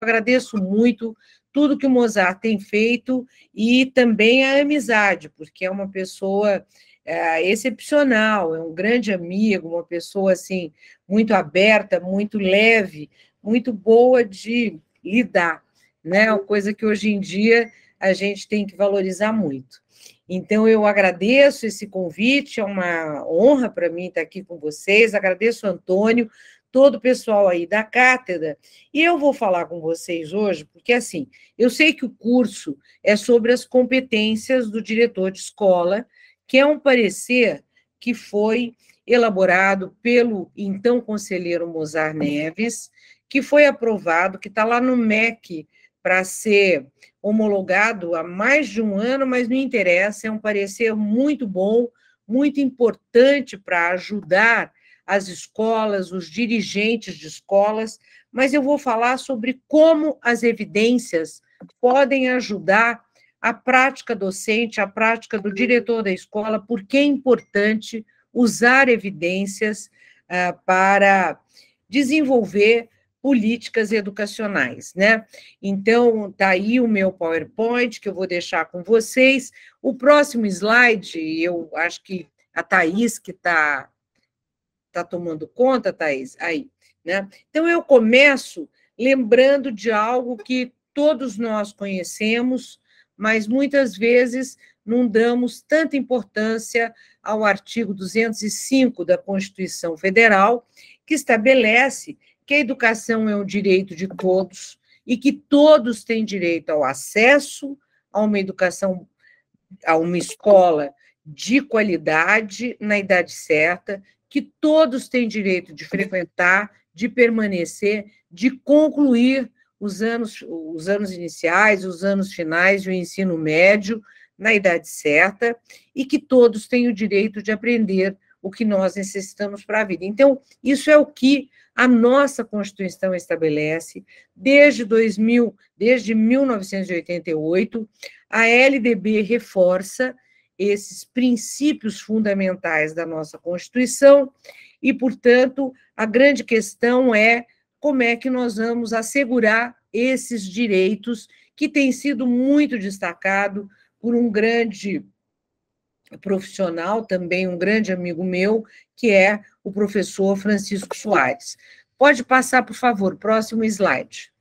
Agradeço muito tudo que o Mozart tem feito e também a amizade, porque é uma pessoa excepcional, é um grande amigo, uma pessoa assim muito aberta, muito leve, muito boa de lidar, né? Uma coisa que hoje em dia a gente tem que valorizar muito. Então, eu agradeço esse convite, é uma honra para mim estar aqui com vocês, agradeço o Antônio, todo o pessoal aí da cátedra, e eu vou falar com vocês hoje, porque, assim, eu sei que o curso é sobre as competências do diretor de escola, que é um parecer que foi elaborado pelo então conselheiro Mozart Neves, que foi aprovado, que está lá no MEC para ser homologado há mais de um ano, mas não interessa, é um parecer muito bom, muito importante para ajudar as escolas, os dirigentes de escolas, mas eu vou falar sobre como as evidências podem ajudar a prática docente, a prática do diretor da escola, porque é importante usar evidências para desenvolver políticas educacionais, né? Então, está aí o meu PowerPoint, que eu vou deixar com vocês. O próximo slide, eu acho que a Thaís que está tomando conta, Thaís, aí, né? Então, eu começo lembrando de algo que todos nós conhecemos, mas muitas vezes não damos tanta importância ao artigo 205 da Constituição Federal, que estabelece que a educação é um direito de todos e que todos têm direito ao acesso a uma educação, a uma escola de qualidade na idade certa, que todos têm direito de frequentar, de permanecer, de concluir os anos iniciais, os anos finais do ensino médio na idade certa, e que todos têm o direito de aprender o que nós necessitamos para a vida. Então, isso é o que a nossa Constituição estabelece desde 1988, a LDB reforça esses princípios fundamentais da nossa Constituição e, portanto, a grande questão é como é que nós vamos assegurar esses direitos que têm sido muito destacado por um grande profissional, também um grande amigo meu, que é o professor Francisco Soares. Pode passar, por favor, próximo slide.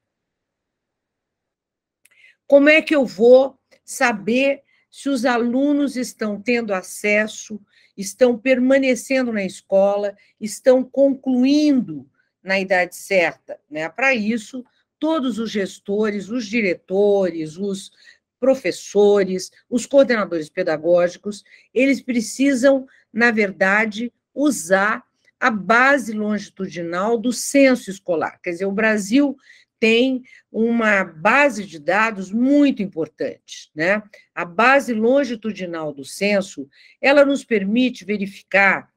Como é que eu vou saber se os alunos estão tendo acesso, estão permanecendo na escola, estão concluindo na idade certa, né? Para isso, todos os gestores, os diretores, os professores, os coordenadores pedagógicos, eles precisam, na verdade, usar a base longitudinal do censo escolar. Quer dizer, o Brasil tem uma base de dados muito importante, né? A base longitudinal do censo, ela nos permite verificar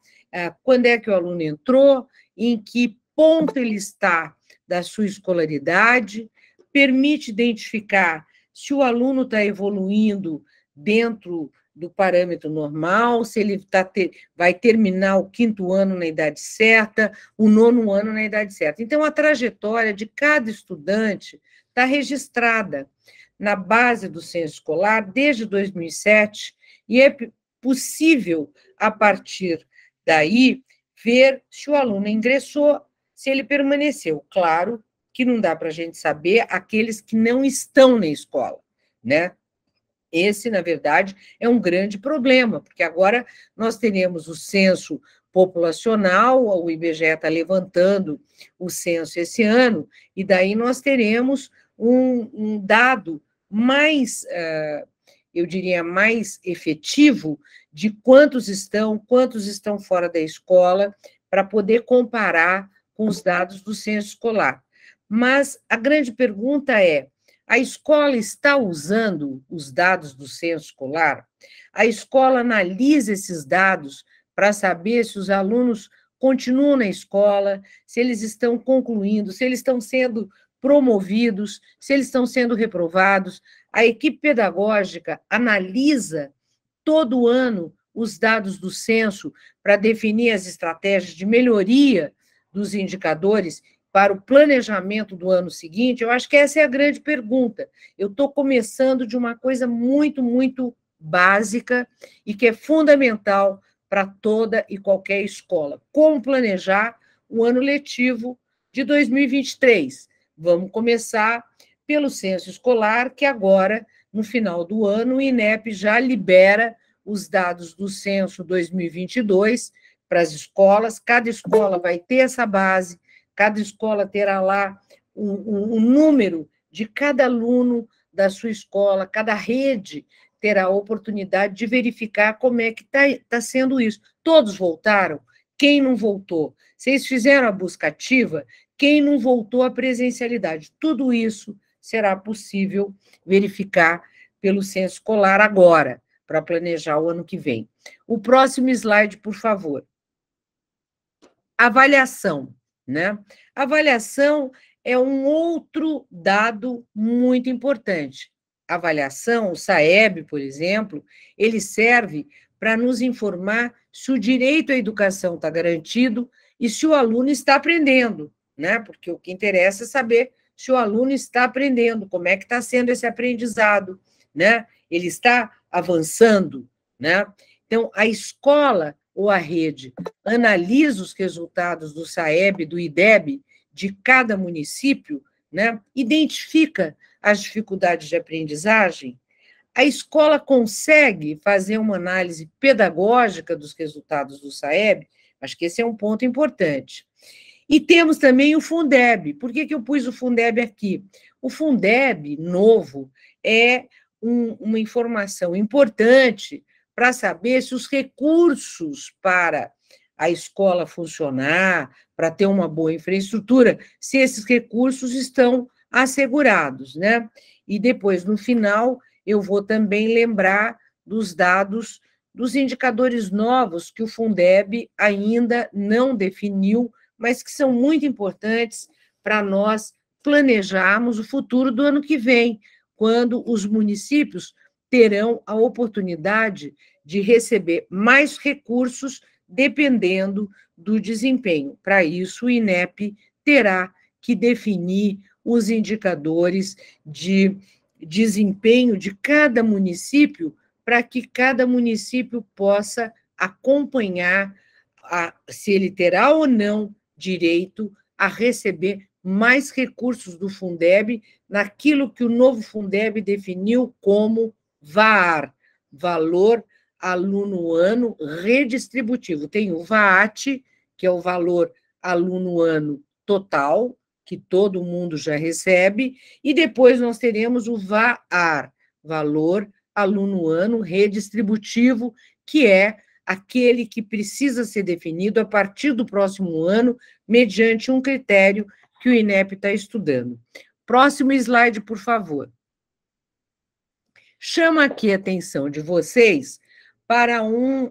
quando é que o aluno entrou, em que ponto ele está da sua escolaridade, permite identificar se o aluno está evoluindo dentro do parâmetro normal, se ele vai terminar o 5º ano na idade certa, o 9º ano na idade certa. Então, a trajetória de cada estudante está registrada na base do censo escolar desde 2007, e é possível, a partir daí, ver se o aluno ingressou, se ele permaneceu. Claro que não dá para a gente saber aqueles que não estão na escola, né? Esse, na verdade, é um grande problema, porque agora nós teremos o censo populacional, o IBGE está levantando o censo esse ano, e daí nós teremos um dado mais, eu diria, mais efetivo de quantos estão fora da escola, para poder comparar com os dados do censo escolar. Mas a grande pergunta é: a escola está usando os dados do censo escolar? A escola analisa esses dados para saber se os alunos continuam na escola, se eles estão concluindo, se eles estão sendo promovidos, se eles estão sendo reprovados. A equipe pedagógica analisa todo ano os dados do censo para definir as estratégias de melhoria dos indicadores para o planejamento do ano seguinte? Eu acho que essa é a grande pergunta. Eu estou começando de uma coisa muito, muito básica e que é fundamental para toda e qualquer escola. Como planejar o ano letivo de 2023? Vamos começar pelo censo escolar, que agora, no final do ano, o INEP já libera os dados do censo 2022 para as escolas. Cada escola vai ter essa base, cada escola terá lá o número de cada aluno da sua escola, cada rede terá a oportunidade de verificar como é que tá sendo isso. Todos voltaram? Quem não voltou? Vocês fizeram a busca ativa? Quem não voltou à presencialidade? Tudo isso será possível verificar pelo censo escolar agora, para planejar o ano que vem. O próximo slide, por favor. Avaliação, né? Avaliação é um outro dado muito importante. Avaliação, o SAEB, por exemplo, ele serve para nos informar se o direito à educação está garantido e se o aluno está aprendendo, né? Porque o que interessa é saber se o aluno está aprendendo, como é que está sendo esse aprendizado, né? Ele está avançando, né? Então, a escola ou a rede analisa os resultados do SAEB, do IDEB, de cada município, né? Identifica as dificuldades de aprendizagem. A escola consegue fazer uma análise pedagógica dos resultados do SAEB. Acho que esse é um ponto importante. E temos também o Fundeb. Por que eu pus o Fundeb aqui? O Fundeb novo é uma informação importante para saber se os recursos para a escola funcionar, para ter uma boa infraestrutura, se esses recursos estão assegurados, né? E depois, no final, eu vou também lembrar dos dados, dos indicadores novos que o Fundeb ainda não definiu, mas que são muito importantes para nós planejarmos o futuro do ano que vem, quando os municípios terão a oportunidade de receber mais recursos dependendo do desempenho. Para isso, o INEP terá que definir os indicadores de desempenho de cada município para que cada município possa acompanhar se ele terá ou não direito a receber mais recursos do Fundeb naquilo que o novo Fundeb definiu como VAR, valor aluno-ano redistributivo. Tem o VAAT, que é o valor aluno-ano total, que todo mundo já recebe, e depois nós teremos o VAR, valor aluno-ano redistributivo, que é aquele que precisa ser definido a partir do próximo ano, mediante um critério que o INEP está estudando. Próximo slide, por favor. Chama aqui a atenção de vocês para uma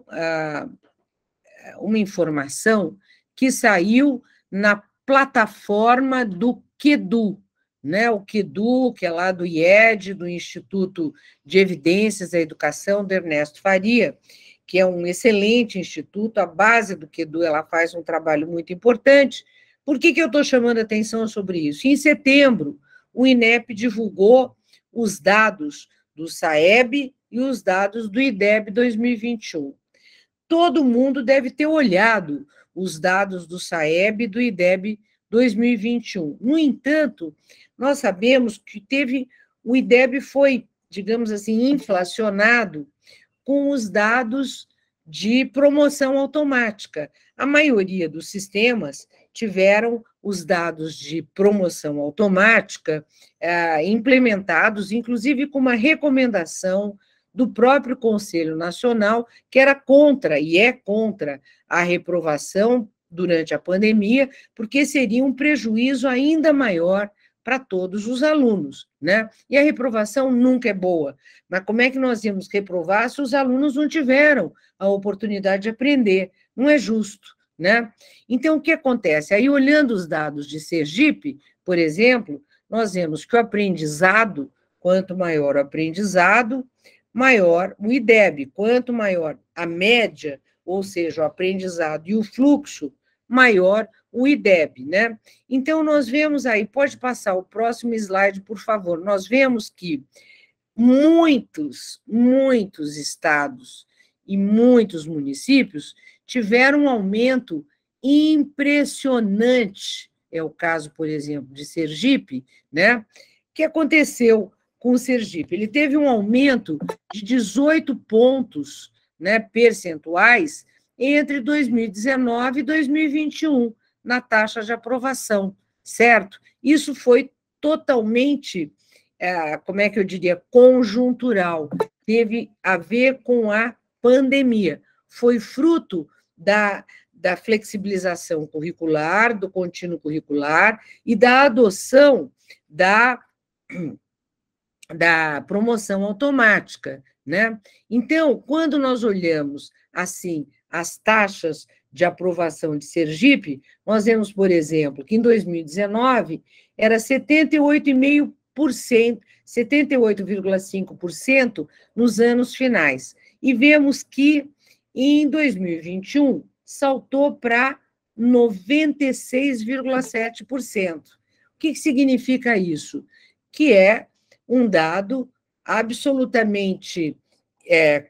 informação que saiu na plataforma do QEDU, né? O QEDU, que é lá do IED, do Instituto de Evidências da Educação, do Ernesto Faria, que é um excelente instituto. A base do QEDU, ela faz um trabalho muito importante. Por que eu estou chamando a atenção sobre isso? Em setembro, o INEP divulgou os dados do SAEB e os dados do IDEB 2021. Todo mundo deve ter olhado os dados do SAEB e do IDEB 2021. No entanto, nós sabemos que o IDEB foi, digamos assim, inflacionado com os dados de promoção automática. A maioria dos sistemas tiveram os dados de promoção automática implementados, inclusive com uma recomendação do próprio Conselho Nacional, que era contra, e é contra, a reprovação durante a pandemia, porque seria um prejuízo ainda maior para todos os alunos, né? E a reprovação nunca é boa. Mas como é que nós íamos reprovar se os alunos não tiveram a oportunidade de aprender? Não é justo, né? Então, o que acontece? Aí, olhando os dados de Sergipe, por exemplo, nós vemos que o aprendizado, quanto maior o aprendizado, maior o IDEB. Quanto maior a média, ou seja, o aprendizado e o fluxo, maior o IDEB, né? Então, nós vemos aí, pode passar o próximo slide, por favor, nós vemos que muitos estados e muitos municípios tiveram um aumento impressionante, é o caso, por exemplo, de Sergipe, né? Que aconteceu com o Sergipe? Ele teve um aumento de 18 pontos, né, percentuais entre 2019 e 2021 na taxa de aprovação, certo? Isso foi totalmente, como é que eu diria, conjuntural, teve a ver com a pandemia, foi fruto da flexibilização curricular, do contínuo curricular e da adoção da promoção automática, né? Então, quando nós olhamos, assim, as taxas de aprovação de Sergipe, nós vemos, por exemplo, que em 2019 era 78,5%, 78,5% nos anos finais. E vemos que em 2021 saltou para 96,7%. O que significa isso? Que é um dado absolutamente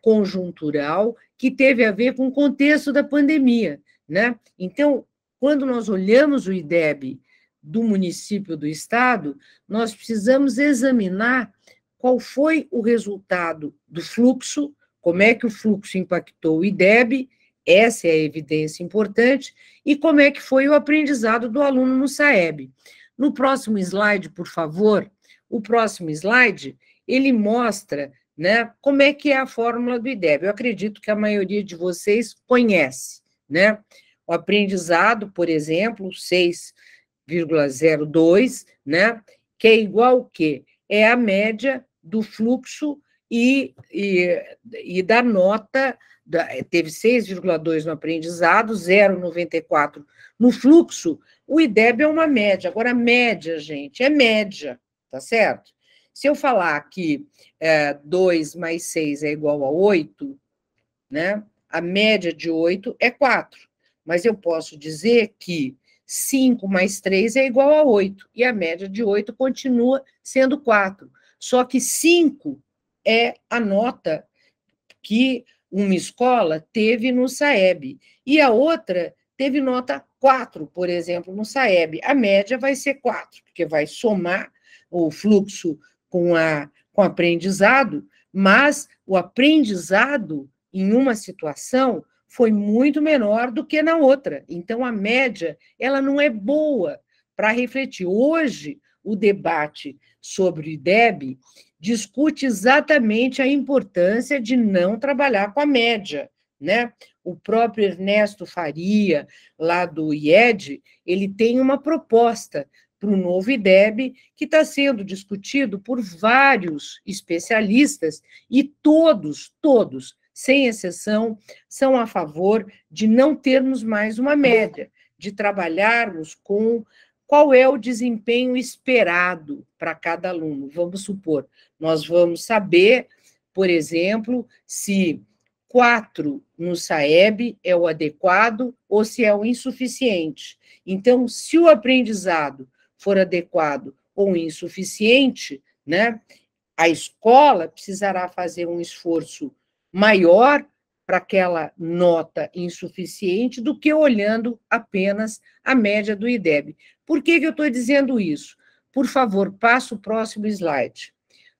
conjuntural que teve a ver com o contexto da pandemia, né? Então, quando nós olhamos o IDEB do município do estado, nós precisamos examinar qual foi o resultado do fluxo, como é que o fluxo impactou o IDEB, essa é a evidência importante, e como é que foi o aprendizado do aluno no SAEB. No próximo slide, por favor, o próximo slide, ele mostra, né, como é que é a fórmula do IDEB. Eu acredito que a maioria de vocês conhece, né? O aprendizado, por exemplo, 6,02, né, que é igual ao quê? É a média do fluxo e da nota, teve 6,2 no aprendizado, 0,94 no fluxo, o IDEB é uma média. Agora, a média, gente, é média, tá certo? Se eu falar que 2 mais 6 é igual a 8, né, a média de 8 é 4, mas eu posso dizer que 5 mais 3 é igual a 8, e a média de 8 continua sendo 4. Só que 5 é a nota que uma escola teve no SAEB, e a outra teve nota 4, por exemplo, no SAEB. A média vai ser 4, porque vai somar o fluxo com o aprendizado, mas o aprendizado em uma situação foi muito menor do que na outra. Então, a média ela não é boa para refletir. Hoje, o debate sobre o IDEB discute exatamente a importância de não trabalhar com a média, né? O próprio Ernesto Faria, lá do IED, ele tem uma proposta para o novo IDEB, que está sendo discutido por vários especialistas, e todos, sem exceção, são a favor de não termos mais uma média, de trabalharmos com qual é o desempenho esperado para cada aluno. Vamos supor, nós vamos saber, por exemplo, se 4 no SAEB é o adequado ou se é o insuficiente. Então, se o aprendizado for adequado ou insuficiente, né, a escola precisará fazer um esforço maior para aquela nota insuficiente do que olhando apenas a média do IDEB. Por que eu estou dizendo isso? Por favor, passa o próximo slide.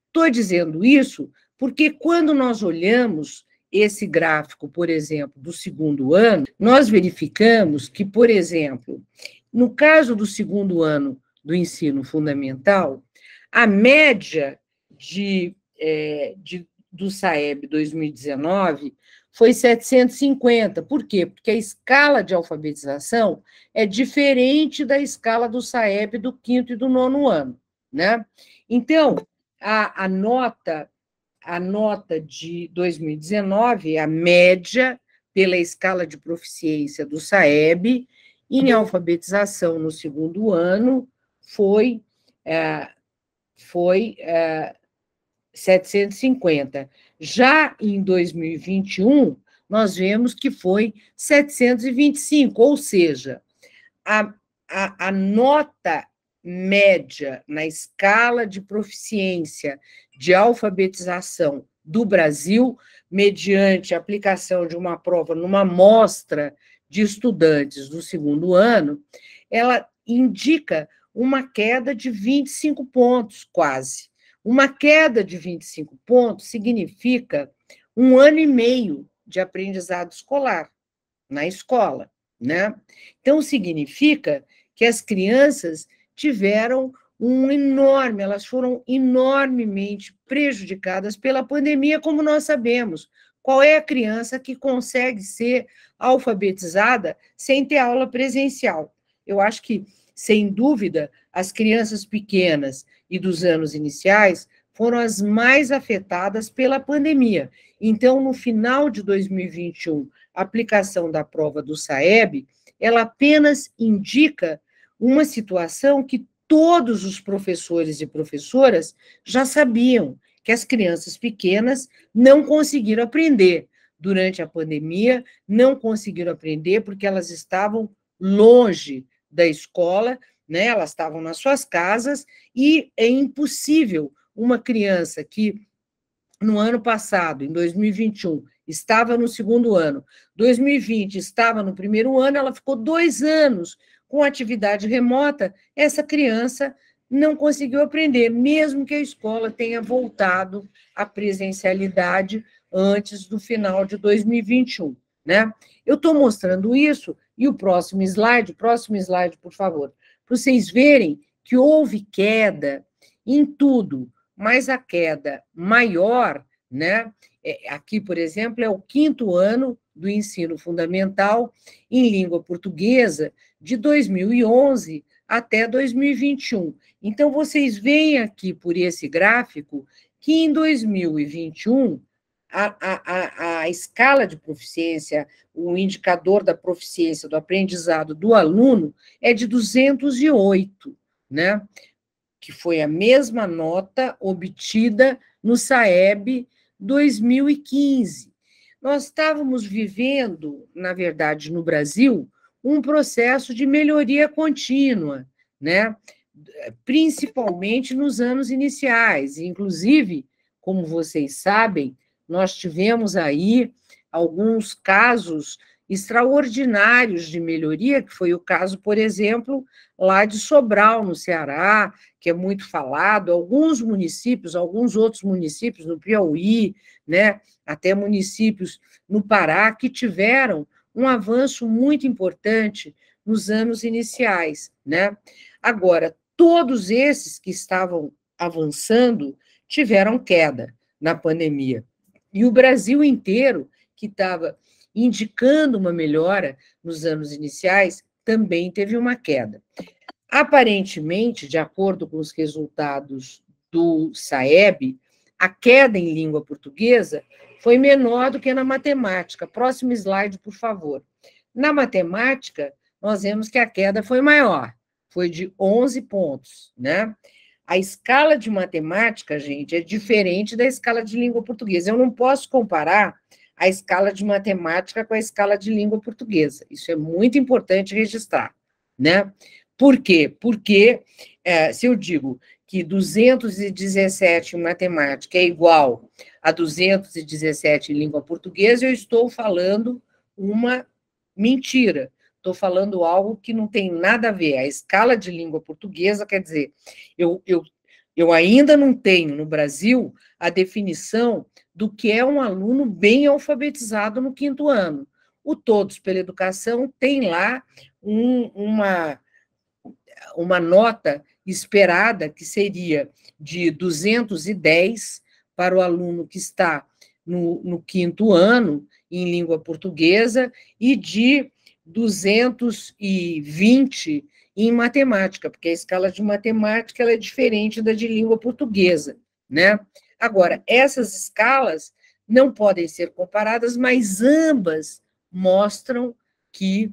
Estou dizendo isso porque quando nós olhamos esse gráfico, por exemplo, do segundo ano, nós verificamos que, por exemplo, no caso do segundo ano do ensino fundamental, a média do SAEB 2019 foi 750. Por quê? Porque a escala de alfabetização é diferente da escala do SAEB do quinto e do nono ano, né? Então, a nota de 2019, a média pela escala de proficiência do SAEB, em alfabetização no segundo ano, foi 750. Já em 2021, nós vemos que foi 725, ou seja, a nota média na escala de proficiência de alfabetização do Brasil, mediante a aplicação de uma prova numa amostra de estudantes do segundo ano, ela indica uma queda de 25 pontos, quase. Uma queda de 25 pontos significa 1 ano e meio de aprendizado escolar na escola, né? Então, significa que as crianças tiveram elas foram enormemente prejudicadas pela pandemia, como nós sabemos. Qual é a criança que consegue ser alfabetizada sem ter aula presencial? Eu acho que, sem dúvida, as crianças pequenas e dos anos iniciais foram as mais afetadas pela pandemia. Então, no final de 2021, a aplicação da prova do SAEB, ela apenas indica uma situação que todos os professores e professoras já sabiam, que as crianças pequenas não conseguiram aprender durante a pandemia, não conseguiram aprender porque elas estavam longe da escola, né? Elas estavam nas suas casas, e é impossível uma criança que, no ano passado, em 2021, estava no segundo ano, 2020 estava no primeiro ano, ela ficou 2 anos com atividade remota, essa criança não conseguiu aprender, mesmo que a escola tenha voltado à presencialidade antes do final de 2021, né? Eu estou mostrando isso, e o próximo slide, por favor, para vocês verem que houve queda em tudo, mas a queda maior, né? Aqui, por exemplo, é o 5º ano do ensino fundamental em língua portuguesa, de 2011 até 2021. Então, vocês veem aqui por esse gráfico que em 2021 a escala de proficiência, o indicador da proficiência do aprendizado do aluno é de 208, né? Que foi a mesma nota obtida no SAEB 2015. Nós estávamos vivendo, na verdade, no Brasil, um processo de melhoria contínua, né? Principalmente nos anos iniciais. Inclusive, como vocês sabem, nós tivemos aí alguns casos extraordinários de melhoria, que foi o caso, por exemplo, lá de Sobral, no Ceará, que é muito falado, alguns outros municípios no Piauí, né, até municípios no Pará, que tiveram um avanço muito importante nos anos iniciais, né? Agora, todos esses que estavam avançando tiveram queda na pandemia. E o Brasil inteiro, que estava indicando uma melhora nos anos iniciais, também teve uma queda. Aparentemente, de acordo com os resultados do SAEB, a queda em língua portuguesa foi menor do que na matemática. Próximo slide, por favor. Na matemática, nós vemos que a queda foi maior, foi de 11 pontos, né? A escala de matemática, gente, é diferente da escala de língua portuguesa. Eu não posso comparar a escala de matemática com a escala de língua portuguesa. Isso é muito importante registrar, né? Por quê? Porque, se eu digo que 217 em matemática é igual a 217 em língua portuguesa, eu estou falando uma mentira. Estou falando algo que não tem nada a ver. A escala de língua portuguesa, quer dizer, eu ainda não tenho no Brasil a definição do que é um aluno bem alfabetizado no 5º ano. O Todos pela Educação tem lá uma nota esperada, que seria de 210 para o aluno que está no 5º ano em língua portuguesa e de 220 em matemática, porque a escala de matemática ela é diferente da de língua portuguesa, né? Agora, essas escalas não podem ser comparadas, mas ambas mostram que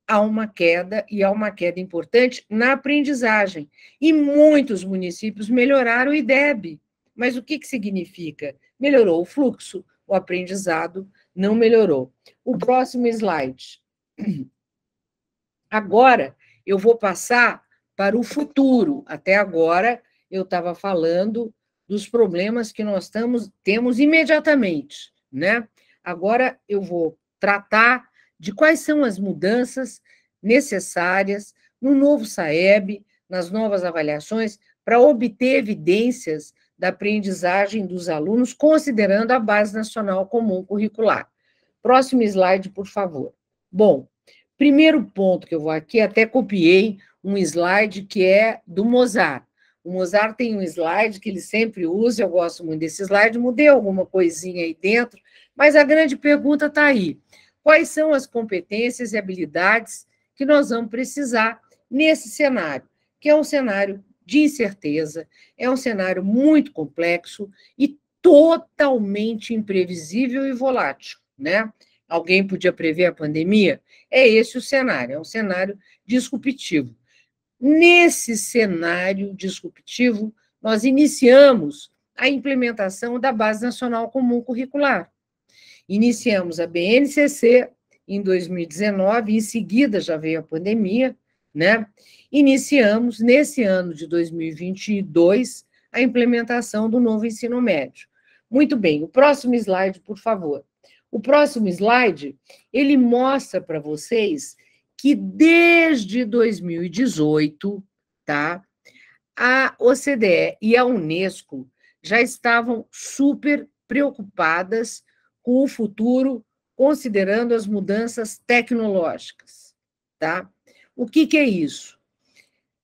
há uma queda, e há uma queda importante na aprendizagem. E muitos municípios melhoraram o IDEB. Mas o que significa? Melhorou o fluxo, o aprendizado não melhorou. O próximo slide. Agora, eu vou passar para o futuro. Até agora, eu estava falando dos problemas que nós temos imediatamente, né? Agora, eu vou tratar de quais são as mudanças necessárias no novo SAEB, nas novas avaliações, para obter evidências da aprendizagem dos alunos, considerando a Base Nacional Comum Curricular. Próximo slide, por favor. Bom, primeiro ponto que eu vou aqui, até copiei um slide que é do Mozart. O Mozart tem um slide que ele sempre usa, eu gosto muito desse slide, mudei alguma coisinha aí dentro, mas a grande pergunta está aí. Quais são as competências e habilidades que nós vamos precisar nesse cenário, que é um cenário de incerteza, é um cenário muito complexo e totalmente imprevisível e volátil, né? Alguém podia prever a pandemia? É esse o cenário, é um cenário disruptivo. Nesse cenário disruptivo, nós iniciamos a implementação da Base Nacional Comum Curricular. Iniciamos a BNCC em 2019, em seguida já veio a pandemia, né? Iniciamos, nesse ano de 2022, a implementação do novo ensino médio. Muito bem, o próximo slide, por favor. O próximo slide, ele mostra para vocês que desde 2018, tá, a OCDE e a Unesco já estavam super preocupadas com o futuro, considerando as mudanças tecnológicas, tá? O que é isso?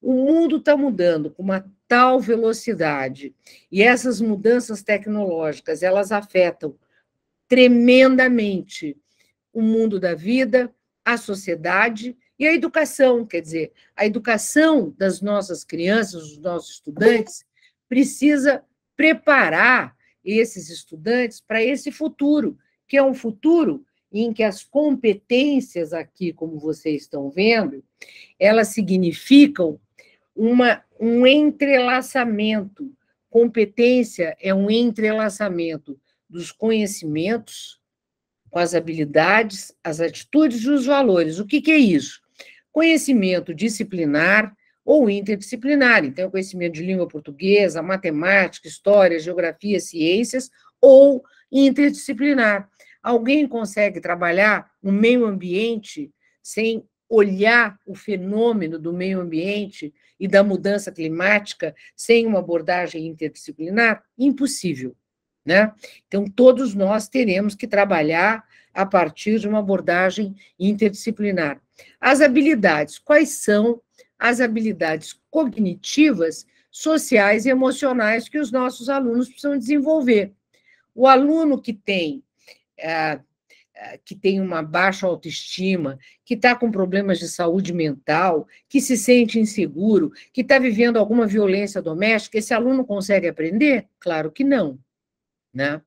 O mundo está mudando com uma tal velocidade e essas mudanças tecnológicas, elas afetam tremendamente o mundo da vida, a sociedade e a educação. Quer dizer, a educação das nossas crianças, dos nossos estudantes, precisa preparar esses estudantes para esse futuro, que é um futuro em que as competências aqui, como vocês estão vendo, elas significam um entrelaçamento. Competência é um entrelaçamento dos conhecimentos com as habilidades, as atitudes e os valores. O que é isso? Conhecimento disciplinar ou interdisciplinar. Então, conhecimento de língua portuguesa, matemática, história, geografia, ciências, ou interdisciplinar. Alguém consegue trabalhar no meio ambiente sem olhar o fenômeno do meio ambiente e da mudança climática sem uma abordagem interdisciplinar? Impossível, né? Então, todos nós teremos que trabalhar a partir de uma abordagem interdisciplinar. As habilidades, quais são as habilidades cognitivas, sociais e emocionais que os nossos alunos precisam desenvolver? O aluno que tem uma baixa autoestima, que está com problemas de saúde mental, que se sente inseguro, que está vivendo alguma violência doméstica, esse aluno consegue aprender? Claro que não, né?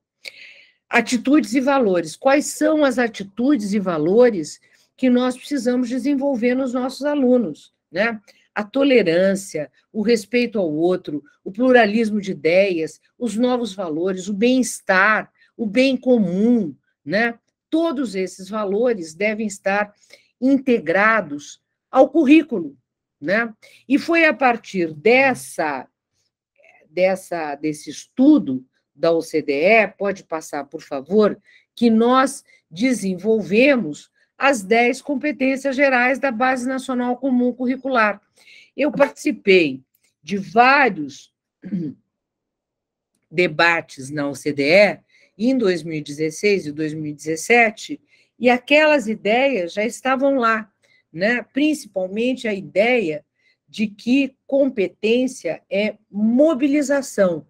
Atitudes e valores. Quais são as atitudes e valores que nós precisamos desenvolver nos nossos alunos, né? A tolerância, o respeito ao outro, o pluralismo de ideias, os novos valores, o bem-estar, o bem comum, né? Todos esses valores devem estar integrados ao currículo, né? E foi a partir desse estudo da OCDE, pode passar, por favor, que nós desenvolvemos as 10 competências gerais da Base Nacional Comum Curricular. Eu participei de vários debates na OCDE em 2016 e 2017, e aquelas ideias já estavam lá, né? Principalmente a ideia de que competência é mobilização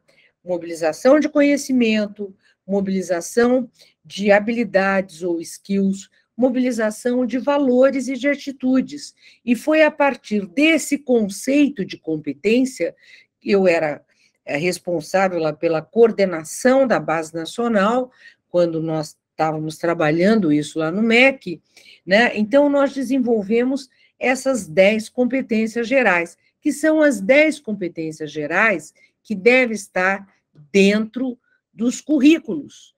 de conhecimento, mobilização de habilidades ou skills, mobilização de valores e de atitudes. E foi a partir desse conceito de competência que eu era responsável pela coordenação da Base Nacional, quando nós estávamos trabalhando isso lá no MEC, né? Então, nós desenvolvemos essas 10 competências gerais, que são as 10 competências gerais que devem estar dentro dos currículos,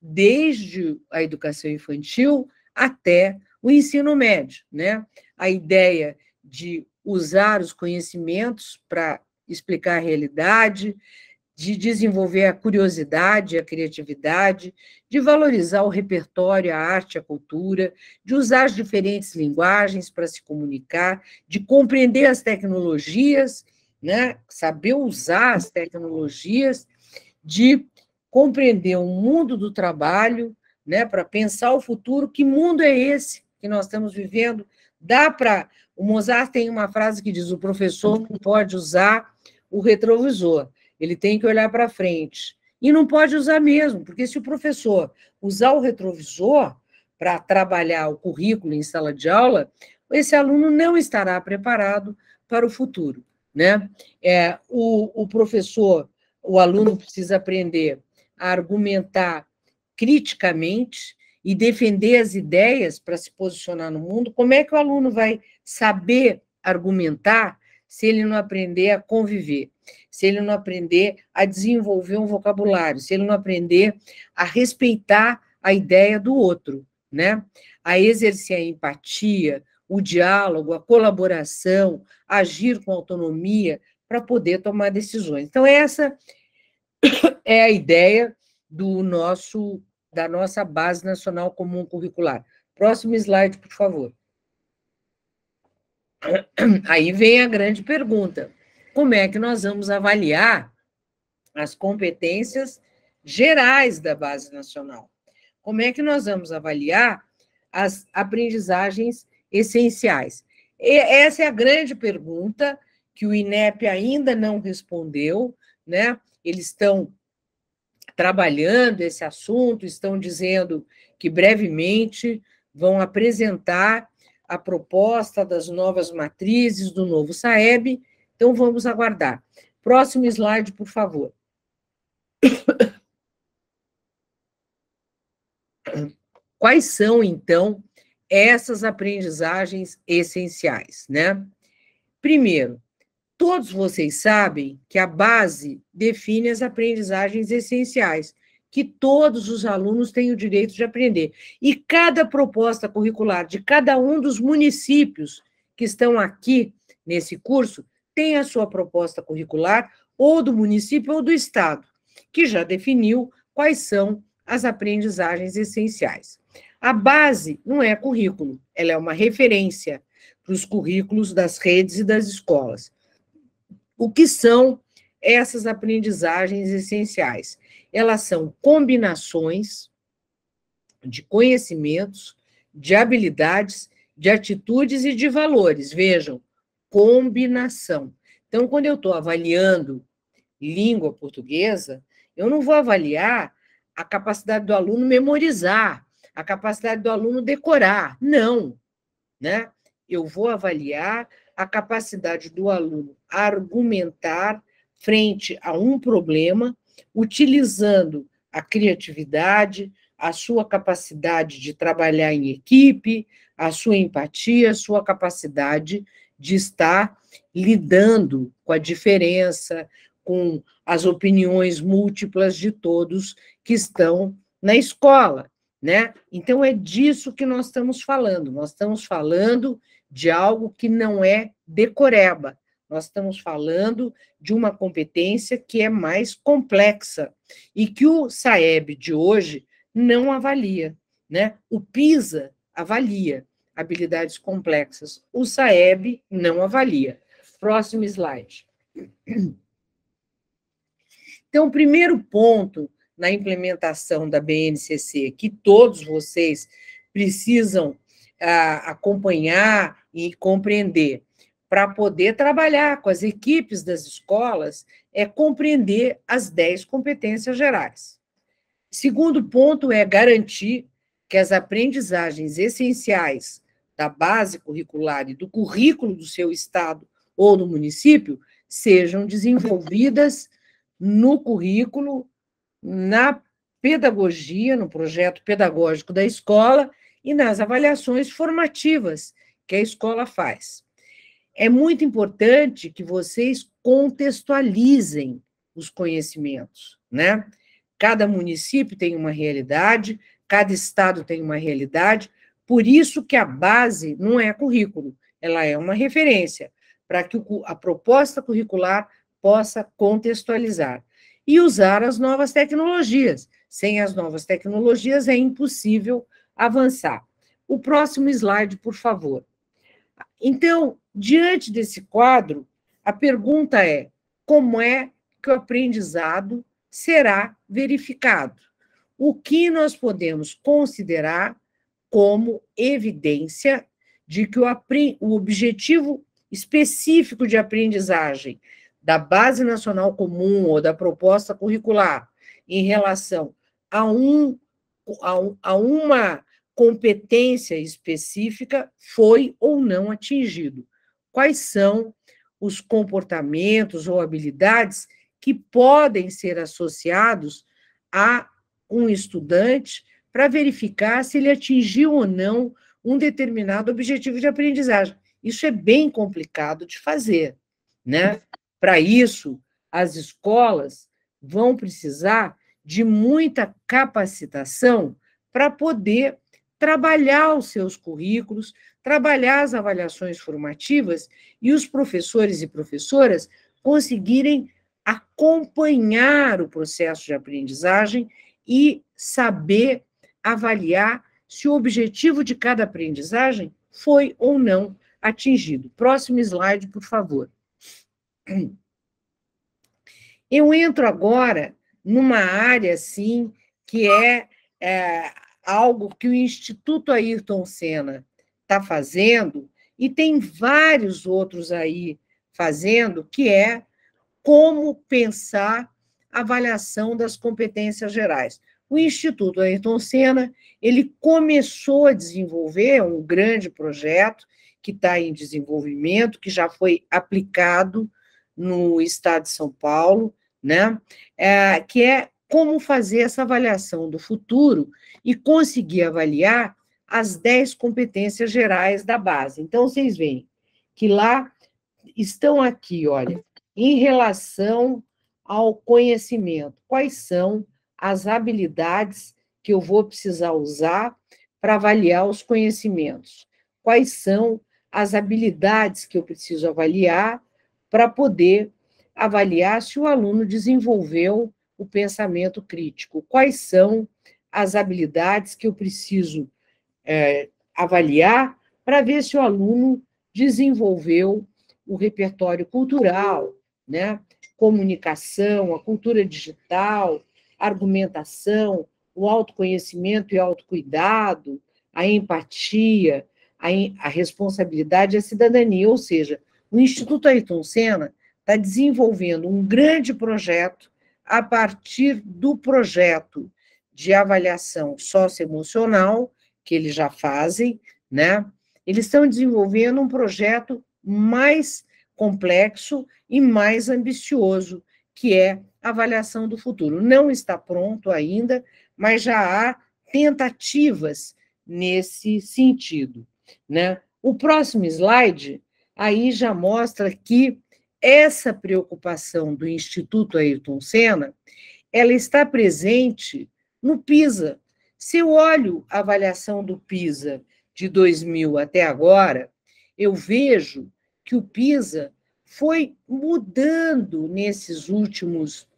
desde a educação infantil até o ensino médio, né? A ideia de usar os conhecimentos para explicar a realidade, de desenvolver a curiosidade, a criatividade, de valorizar o repertório, a arte, a cultura, de usar as diferentes linguagens para se comunicar, de compreender as tecnologias, né? Saber usar as tecnologias, de compreender o mundo do trabalho, né? Para pensar o futuro. Que mundo é esse que nós estamos vivendo? Dá para... O Mozart tem uma frase que diz: o professor não pode usar o retrovisor, ele tem que olhar para frente. E não pode usar mesmo, porque se o professor usar o retrovisor para trabalhar o currículo em sala de aula, esse aluno não estará preparado para o futuro, né? O professor, o aluno precisa aprender a argumentar criticamente e defender as ideias para se posicionar no mundo. Como é que o aluno vai saber argumentar se ele não aprender a conviver, se ele não aprender a desenvolver um vocabulário, se ele não aprender a respeitar a ideia do outro, né? A exercer a empatia, o diálogo, a colaboração, agir com autonomia para poder tomar decisões. Então, essa é a ideia da nossa Base Nacional Comum Curricular. Próximo slide, por favor. Aí vem a grande pergunta: como é que nós vamos avaliar as competências gerais da Base Nacional? Como é que nós vamos avaliar as aprendizagens essenciais? E essa é a grande pergunta que o INEP ainda não respondeu, né? Eles estão trabalhando esse assunto, estão dizendo que brevemente vão apresentar a proposta das novas matrizes do novo SAEB, então vamos aguardar. Próximo slide, por favor. Quais são, então, essas aprendizagens essenciais, né? Primeiro, todos vocês sabem que a base define as aprendizagens essenciais, que todos os alunos têm o direito de aprender. E cada proposta curricular de cada um dos municípios que estão aqui nesse curso tem a sua proposta curricular, ou do município ou do estado, que já definiu quais são as aprendizagens essenciais. A base não é currículo, ela é uma referência para os currículos das redes e das escolas. O que são essas aprendizagens essenciais? Elas são combinações de conhecimentos, de habilidades, de atitudes e de valores. Vejam, combinação. Então, quando eu estou avaliando língua portuguesa, eu não vou avaliar a capacidade do aluno memorizar, a capacidade do aluno decorar. Não, né? Eu vou avaliar a capacidade do aluno argumentar frente a um problema, utilizando a criatividade, a sua capacidade de trabalhar em equipe, a sua empatia, a sua capacidade de estar lidando com a diferença, com as opiniões múltiplas de todos que estão na escola, né? Então, é disso que nós estamos falando. Nós estamos falando de algo que não é decoreba. Nós estamos falando de uma competência que é mais complexa e que o SAEB de hoje não avalia, né? O PISA avalia habilidades complexas, o SAEB não avalia. Próximo slide. Então, o primeiro ponto na implementação da BNCC, que todos vocês precisam acompanhar e compreender, para poder trabalhar com as equipes das escolas, é compreender as 10 competências gerais. Segundo ponto é garantir que as aprendizagens essenciais da base curricular e do currículo do seu estado ou do município sejam desenvolvidas no currículo, na pedagogia, no projeto pedagógico da escola e nas avaliações formativas que a escola faz. É muito importante que vocês contextualizem os conhecimentos, né? Cada município tem uma realidade, cada estado tem uma realidade, por isso que a base não é currículo, ela é uma referência, para que a proposta curricular possa contextualizar e usar as novas tecnologias. Sem as novas tecnologias é impossível avançar. O próximo slide, por favor. Então, diante desse quadro, a pergunta é: como é que o aprendizado será verificado? O que nós podemos considerar como evidência de que o objetivo específico de aprendizagem da Base Nacional Comum ou da proposta curricular em relação a uma competência específica foi ou não atingido? Quais são os comportamentos ou habilidades que podem ser associados a um estudante para verificar se ele atingiu ou não um determinado objetivo de aprendizagem? Isso é bem complicado de fazer, né? Para isso, as escolas vão precisar de muita capacitação para poder trabalhar os seus currículos, trabalhar as avaliações formativas e os professores e professoras conseguirem acompanhar o processo de aprendizagem e saber avaliar se o objetivo de cada aprendizagem foi ou não atingido. Próximo slide, por favor. Eu entro agora numa área, assim, que é algo que o Instituto Ayrton Senna está fazendo, e tem vários outros aí fazendo, que é como pensar a avaliação das competências gerais. O Instituto Ayrton Senna, ele começou a desenvolver um grande projeto que está em desenvolvimento, que já foi aplicado no estado de São Paulo, né? Que é como fazer essa avaliação do futuro e conseguir avaliar as 10 competências gerais da base. Então, vocês veem que lá estão aqui, olha, em relação ao conhecimento, quais são as habilidades que eu vou precisar usar para avaliar os conhecimentos? Quais são as habilidades que eu preciso avaliar para poder avaliar se o aluno desenvolveu o pensamento crítico? Quais são as habilidades que eu preciso avaliar para ver se o aluno desenvolveu o repertório cultural, né? Comunicação, a cultura digital, argumentação, o autoconhecimento e autocuidado, a empatia, a responsabilidade e a cidadania. Ou seja, o Instituto Ayrton Senna está desenvolvendo um grande projeto a partir do projeto de avaliação socioemocional, que eles já fazem, né? Eles estão desenvolvendo um projeto mais complexo e mais ambicioso, que é a avaliação do futuro. Não está pronto ainda, mas já há tentativas nesse sentido, né? O próximo slide aí já mostra que essa preocupação do Instituto Ayrton Senna, ela está presente no PISA. Se eu olho a avaliação do PISA de 2000 até agora, eu vejo que o PISA foi mudando nesses últimos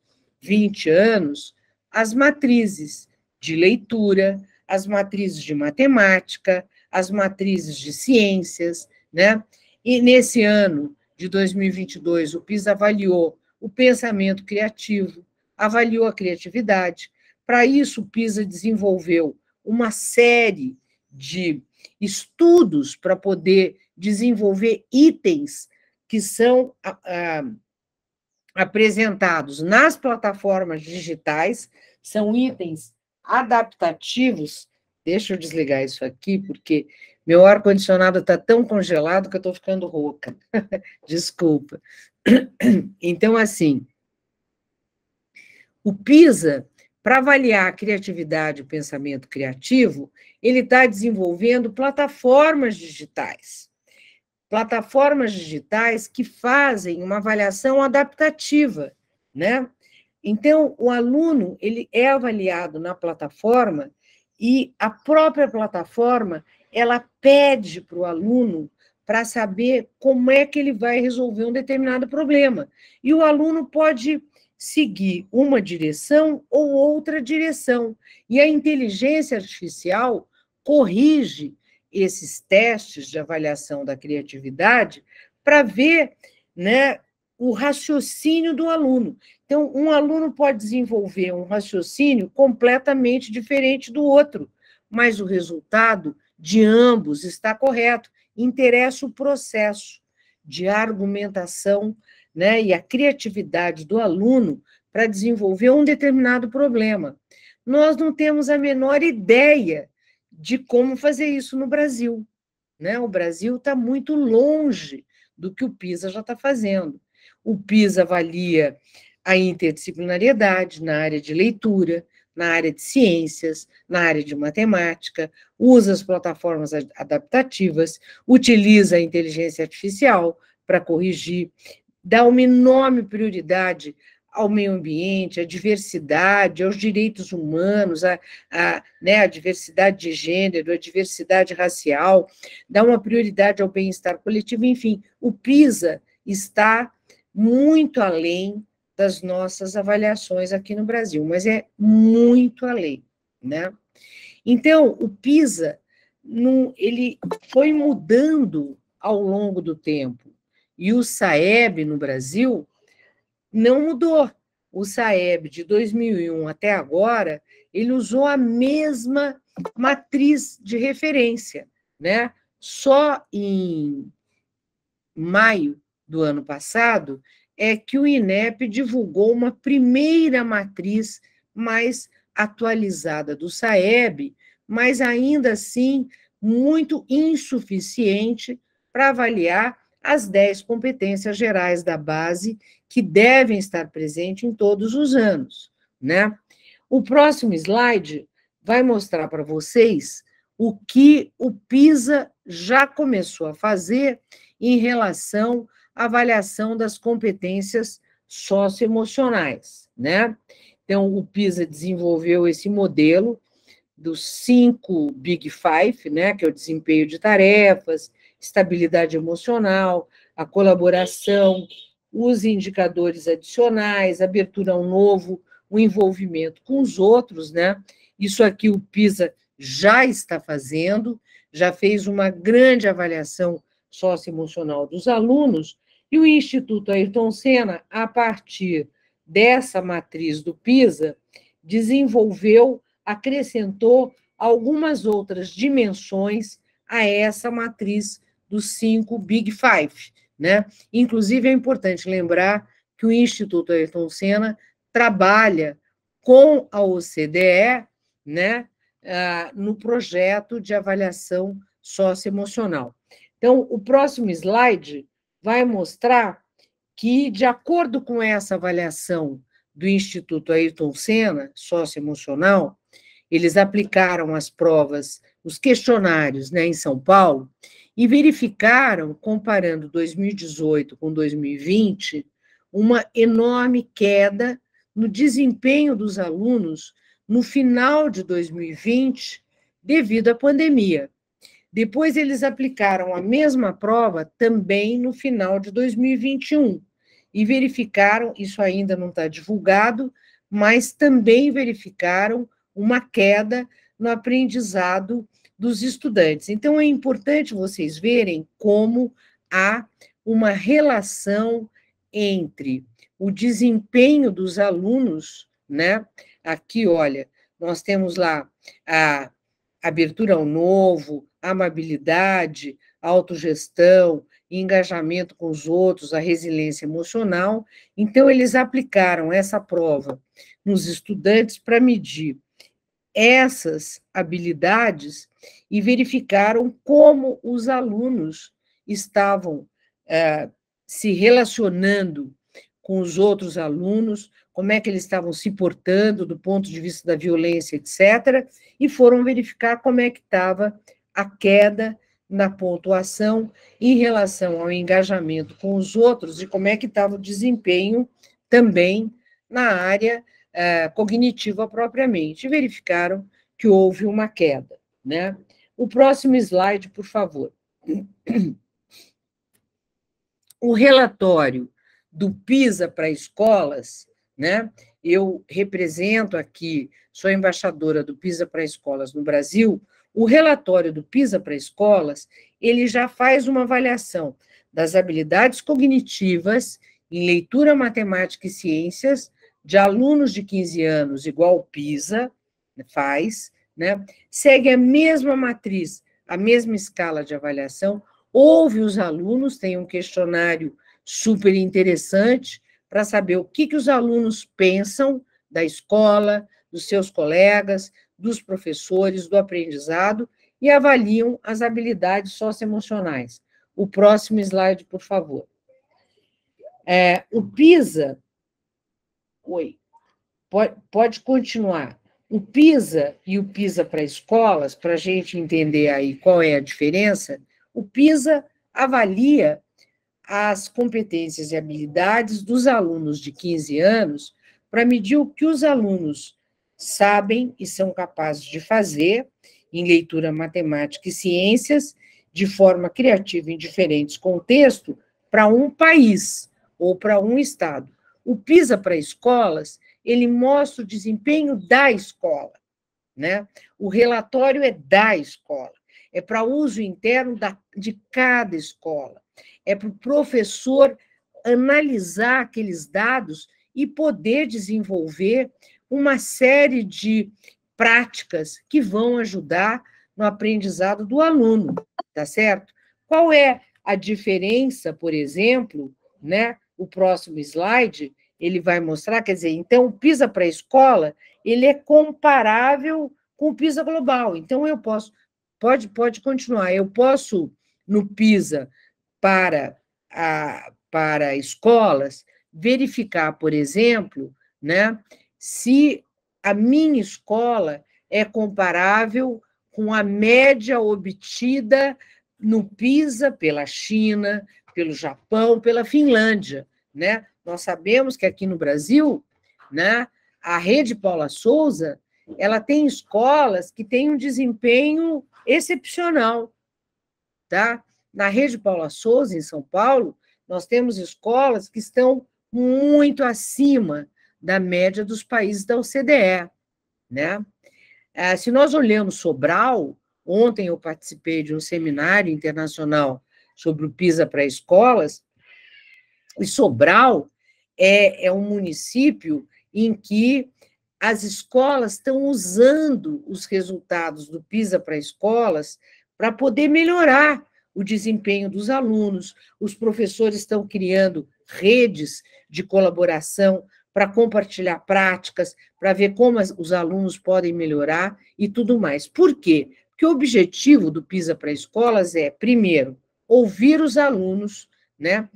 20 anos as matrizes de leitura, as matrizes de matemática, as matrizes de ciências, né? E nesse ano de 2022, o PISA avaliou o pensamento criativo, avaliou a criatividade. Para isso, o PISA desenvolveu uma série de estudos para poder desenvolver itens que são apresentados nas plataformas digitais, são itens adaptativos. Deixa eu desligar isso aqui, porque meu ar-condicionado está tão congelado que eu estou ficando rouca. Desculpa. Então, assim, o PISA, para avaliar a criatividade e o pensamento criativo, ele está desenvolvendo plataformas digitais. Plataformas digitais que fazem uma avaliação adaptativa, né? Então, o aluno ele é avaliado na plataforma e a própria plataforma ela pede para o aluno para saber como é que ele vai resolver um determinado problema. E o aluno pode seguir uma direção ou outra direção. E a inteligência artificial corrige esses testes de avaliação da criatividade para ver, né, o raciocínio do aluno. Então, um aluno pode desenvolver um raciocínio completamente diferente do outro, mas o resultado de ambos está correto. Interessa o processo de argumentação, né, e a criatividade do aluno para desenvolver um determinado problema. Nós não temos a menor ideia de como fazer isso no Brasil, né? O Brasil está muito longe do que o PISA já está fazendo. O PISA avalia a interdisciplinariedade na área de leitura, na área de ciências, na área de matemática, usa as plataformas adaptativas, utiliza a inteligência artificial para corrigir, dá uma enorme prioridade ao meio ambiente, à diversidade, aos direitos humanos, né, à diversidade de gênero, à diversidade racial, dá uma prioridade ao bem-estar coletivo, enfim, o PISA está muito além das nossas avaliações aqui no Brasil, mas é muito além, né? Então, o PISA, ele foi mudando ao longo do tempo, e o SAEB no Brasil não mudou. O SAEB de 2001 até agora, ele usou a mesma matriz de referência, né? Só em maio do ano passado é que o INEP divulgou uma primeira matriz mais atualizada do SAEB, mas ainda assim muito insuficiente para avaliar as 10 competências gerais da base que devem estar presentes em todos os anos, né? O próximo slide vai mostrar para vocês o que o PISA já começou a fazer em relação à avaliação das competências socioemocionais, né? Então, o PISA desenvolveu esse modelo dos 5 Big Five, né, que é o desempenho de tarefas, estabilidade emocional, a colaboração, os indicadores adicionais, abertura ao novo, o envolvimento com os outros, né? Isso aqui o PISA já está fazendo, já fez uma grande avaliação socioemocional dos alunos, e o Instituto Ayrton Senna, a partir dessa matriz do PISA, desenvolveu, acrescentou algumas outras dimensões a essa matriz dos 5 Big Five, né? Inclusive, é importante lembrar que o Instituto Ayrton Senna trabalha com a OCDE, né, no projeto de avaliação socioemocional. Então, o próximo slide vai mostrar que, de acordo com essa avaliação do Instituto Ayrton Senna, socioemocional, eles aplicaram as provas, os questionários, né, em São Paulo, e verificaram, comparando 2018 com 2020, uma enorme queda no desempenho dos alunos no final de 2020, devido à pandemia. Depois, eles aplicaram a mesma prova também no final de 2021 e verificaram, isso ainda não está divulgado, mas também verificaram uma queda no aprendizado dos estudantes. Então, é importante vocês verem como há uma relação entre o desempenho dos alunos, né? Aqui, olha, nós temos lá a abertura ao novo, amabilidade, autogestão, engajamento com os outros, a resiliência emocional. Então, eles aplicaram essa prova nos estudantes para medir essas habilidades e verificaram como os alunos estavam se relacionando com os outros alunos, como é que eles estavam se portando do ponto de vista da violência, etc., e foram verificar como é que estava a queda na pontuação em relação ao engajamento com os outros e como é que estava o desempenho também na área cognitiva propriamente, e verificaram que houve uma queda, né? O próximo slide, por favor. O relatório do PISA para escolas, né? Eu represento aqui, sou embaixadora do PISA para escolas no Brasil. O relatório do PISA para escolas, ele já faz uma avaliação das habilidades cognitivas em leitura, matemática e ciências de alunos de 15 anos, igual o PISA faz, né? Segue a mesma matriz, a mesma escala de avaliação, ouve os alunos, tem um questionário super interessante para saber o que os alunos pensam da escola, dos seus colegas, dos professores, do aprendizado, e avaliam as habilidades socioemocionais. O próximo slide, por favor. O PISA... Oi, pode continuar. O PISA e o PISA para escolas, para a gente entender aí qual é a diferença, o PISA avalia as competências e habilidades dos alunos de 15 anos para medir o que os alunos sabem e são capazes de fazer em leitura, matemática e ciências, de forma criativa em diferentes contextos, para um país ou para um estado. O PISA para escolas, ele mostra o desempenho da escola, né? O relatório é da escola, é para uso interno de cada escola, é para o professor analisar aqueles dados e poder desenvolver uma série de práticas que vão ajudar no aprendizado do aluno, tá certo? Qual é a diferença, por exemplo, né? O próximo slide, ele vai mostrar, quer dizer, então, o PISA para a escola, ele é comparável com o PISA global. Então, eu posso, pode continuar, eu posso, no PISA para escolas, verificar, por exemplo, né, se a minha escola é comparável com a média obtida no PISA pela China, pelo Japão, pela Finlândia, né? Nós sabemos que aqui no Brasil, né, a Rede Paula Souza, ela tem escolas que têm um desempenho excepcional, tá? Na Rede Paula Souza, em São Paulo, nós temos escolas que estão muito acima da média dos países da OCDE, né? Se nós olhamos Sobral, ontem eu participei de um seminário internacional sobre o PISA para escolas, e Sobral é um município em que as escolas estão usando os resultados do PISA para escolas para poder melhorar o desempenho dos alunos. Os professores estão criando redes de colaboração para compartilhar práticas, para ver como os alunos podem melhorar e tudo mais. Por quê? Porque o objetivo do PISA para escolas é, primeiro, ouvir os alunos, né?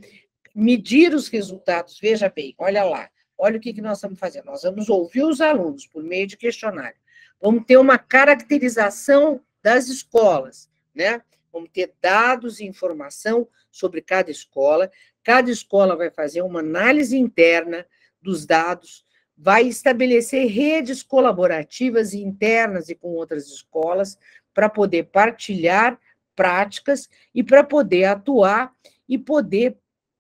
Medir os resultados. Veja bem, olha lá, olha o que nós estamos fazendo. Nós vamos ouvir os alunos por meio de questionário. Vamos ter uma caracterização das escolas, né? Vamos ter dados e informação sobre cada escola. Cada escola vai fazer uma análise interna dos dados, vai estabelecer redes colaborativas internas e com outras escolas para poder partilhar práticas e para poder atuar e poder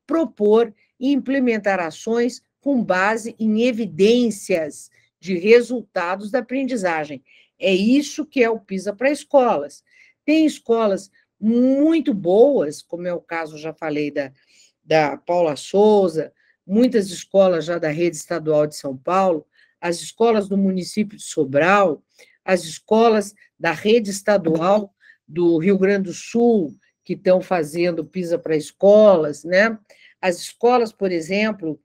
propor e implementar ações com base em evidências de resultados da aprendizagem. É isso que é o PISA para escolas. Tem escolas muito boas, como é o caso, já falei, da Paula Souza, muitas escolas já da rede estadual de São Paulo, as escolas do município de Sobral, as escolas da rede estadual do Rio Grande do Sul, que estão fazendo PISA para escolas, né? As escolas, por exemplo,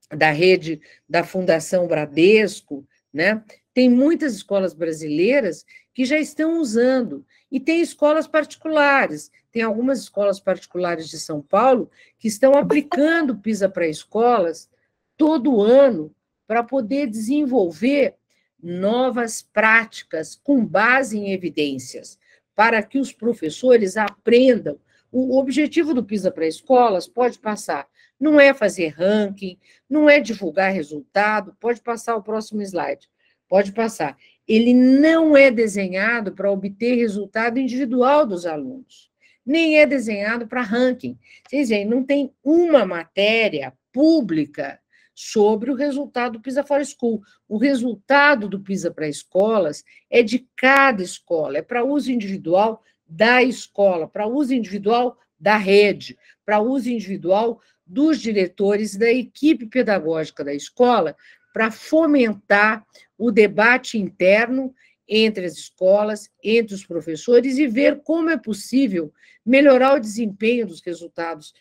da rede da Fundação Bradesco, né? Tem muitas escolas brasileiras que já estão usando, e tem escolas particulares, tem algumas escolas particulares de São Paulo que estão aplicando PISA para escolas todo ano para poder desenvolver novas práticas com base em evidências, para que os professores aprendam. O objetivo do PISA para escolas pode passar não é fazer ranking, não é divulgar resultado. Pode passar o próximo slide. Pode passar. Ele não é desenhado para obter resultado individual dos alunos, nem é desenhado para ranking. Vocês veem, não tem uma matéria pública sobre o resultado do PISA for School. O resultado do PISA para escolas é de cada escola, é para uso individual da escola, para uso individual da rede, para uso individual dos diretores da equipe pedagógica da escola, para fomentar o debate interno entre as escolas, entre os professores, e ver como é possível melhorar o desempenho dos resultados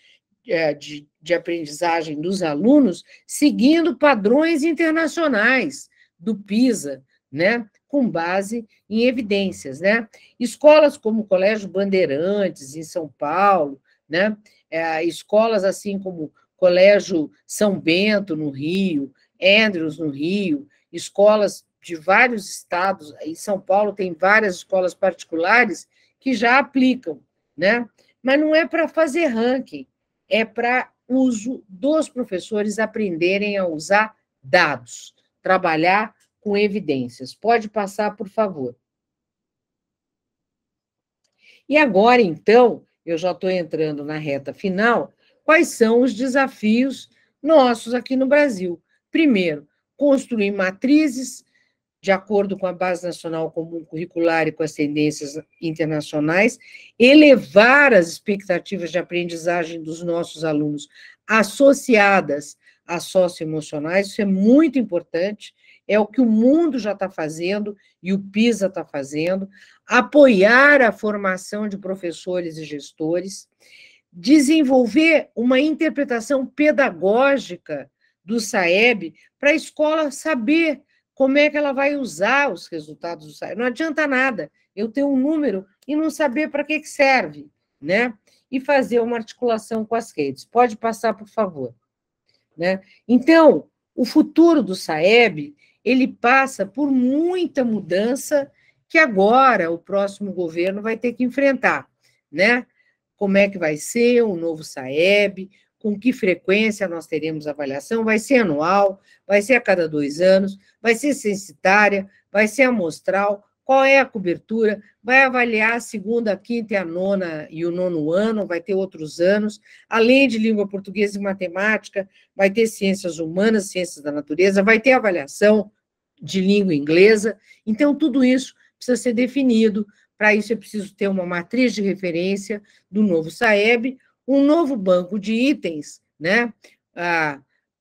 de aprendizagem dos alunos, seguindo padrões internacionais do PISA, né, com base em evidências, né? Escolas como o Colégio Bandeirantes, em São Paulo, né? Escolas assim como Colégio São Bento, no Rio, Andrews, no Rio, escolas de vários estados, em São Paulo tem várias escolas particulares que já aplicam, né? Mas não é para fazer ranking, é para uso dos professores aprenderem a usar dados, trabalhar com evidências. Pode passar, por favor. E agora, então, eu já estou entrando na reta final, quais são os desafios nossos aqui no Brasil? Primeiro, construir matrizes de acordo com a Base Nacional Comum Curricular e com as tendências internacionais, elevar as expectativas de aprendizagem dos nossos alunos associadas às socioemocionais, isso é muito importante, é o que o mundo já está fazendo e o PISA está fazendo, apoiar a formação de professores e gestores, desenvolver uma interpretação pedagógica do SAEB para a escola saber como é que ela vai usar os resultados do SAEB. Não adianta nada eu ter um número e não saber para que serve, né? E fazer uma articulação com as redes. Pode passar, por favor. Né? Então, o futuro do SAEB, ele passa por muita mudança que agora o próximo governo vai ter que enfrentar, né? Como é que vai ser o novo SAEB, com que frequência nós teremos avaliação, vai ser anual, vai ser a cada 2 anos, vai ser censitária, vai ser amostral, qual é a cobertura, vai avaliar a segunda, a quinta, a nona e o 9º ano, vai ter outros anos, além de língua portuguesa e matemática, vai ter ciências humanas, ciências da natureza, vai ter avaliação de língua inglesa, então tudo isso precisa ser definido, para isso é preciso ter uma matriz de referência do novo SAEB, um novo banco de itens, né?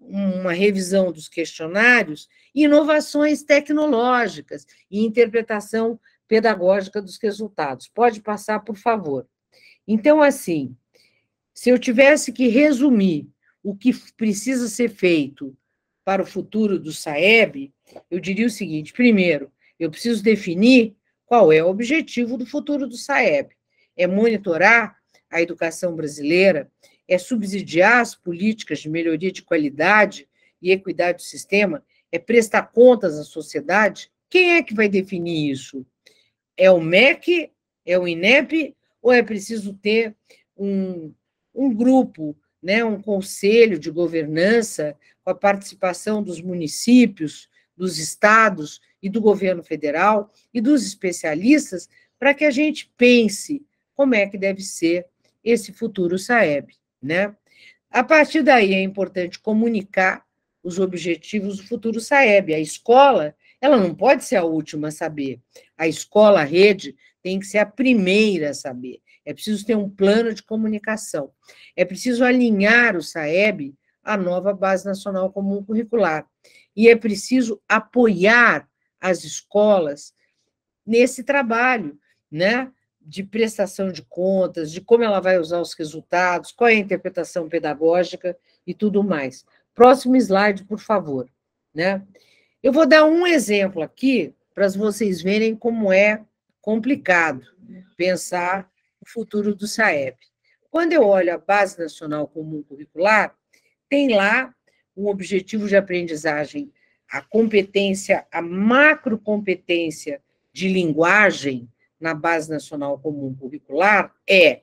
Uma revisão dos questionários, inovações tecnológicas e interpretação pedagógica dos resultados. Pode passar, por favor. Então, assim, se eu tivesse que resumir o que precisa ser feito para o futuro do SAEB, eu diria o seguinte: primeiro, eu preciso definir qual é o objetivo do futuro do SAEB. É monitorar a educação brasileira, é subsidiar as políticas de melhoria de qualidade e equidade do sistema, é prestar contas à sociedade. Quem é que vai definir isso? É o MEC, é o INEP, ou é preciso ter um grupo, né, um conselho de governança, com a participação dos municípios, dos estados e do governo federal e dos especialistas, para que a gente pense como é que deve ser esse futuro SAEB, né? A partir daí é importante comunicar os objetivos do futuro SAEB. A escola, ela não pode ser a última a saber. A escola, a rede, tem que ser a primeira a saber. É preciso ter um plano de comunicação. É preciso alinhar o SAEB à nova Base Nacional Comum Curricular. E é preciso apoiar as escolas nesse trabalho, né? De prestação de contas, de como ela vai usar os resultados, qual é a interpretação pedagógica e tudo mais. Próximo slide, por favor. Né? Eu vou dar um exemplo aqui para vocês verem como é complicado pensar o futuro do SAEB. Quando eu olho a Base Nacional Comum Curricular, tem lá um objetivo de aprendizagem, a competência, a macrocompetência de linguagem na Base Nacional Comum Curricular é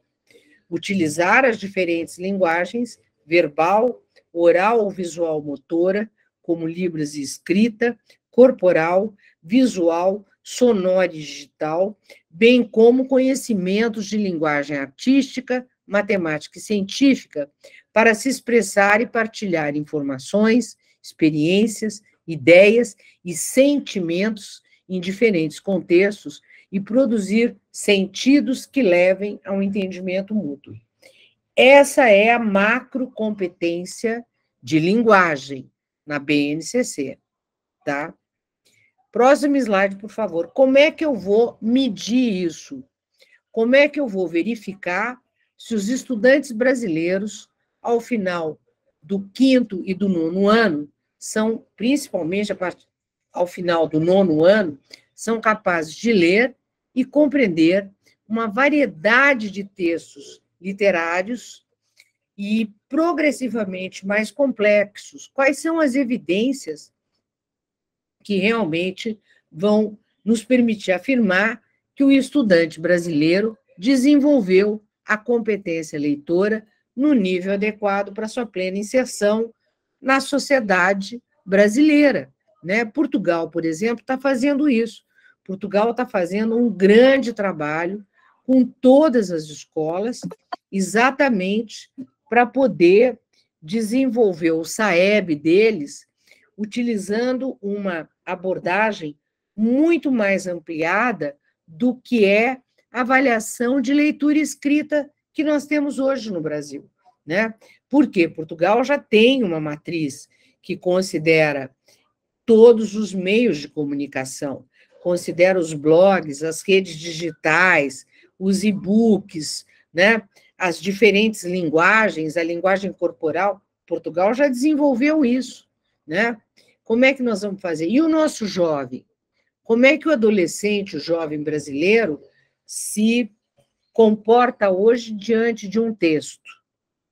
utilizar as diferentes linguagens, verbal, oral ou visual motora, como libras e escrita, corporal, visual, sonora e digital, bem como conhecimentos de linguagem artística, matemática e científica, para se expressar e partilhar informações, experiências, ideias e sentimentos em diferentes contextos e produzir sentidos que levem ao entendimento mútuo. Essa é a macrocompetência de linguagem na BNCC, tá? Próximo slide, por favor. Como é que eu vou medir isso? Como é que eu vou verificar se os estudantes brasileiros, ao final do 5º e do 9º ano, são, principalmente ao final do 9º ano, são capazes de ler e compreender uma variedade de textos literários e progressivamente mais complexos? Quais são as evidências que realmente vão nos permitir afirmar que o estudante brasileiro desenvolveu a competência leitora no nível adequado para sua plena inserção na sociedade brasileira, né? Portugal, por exemplo, está fazendo isso. Portugal está fazendo um grande trabalho com todas as escolas, exatamente para poder desenvolver o SAEB deles, utilizando uma abordagem muito mais ampliada do que é a avaliação de leitura e escrita que nós temos hoje no Brasil, né? Porque Portugal já tem uma matriz que considera todos os meios de comunicação, considera os blogs, as redes digitais, os e-books, né? As diferentes linguagens, a linguagem corporal. Portugal já desenvolveu isso, né? Como é que nós vamos fazer? E o nosso jovem? Como é que o adolescente, o jovem brasileiro, se comporta hoje diante de um texto?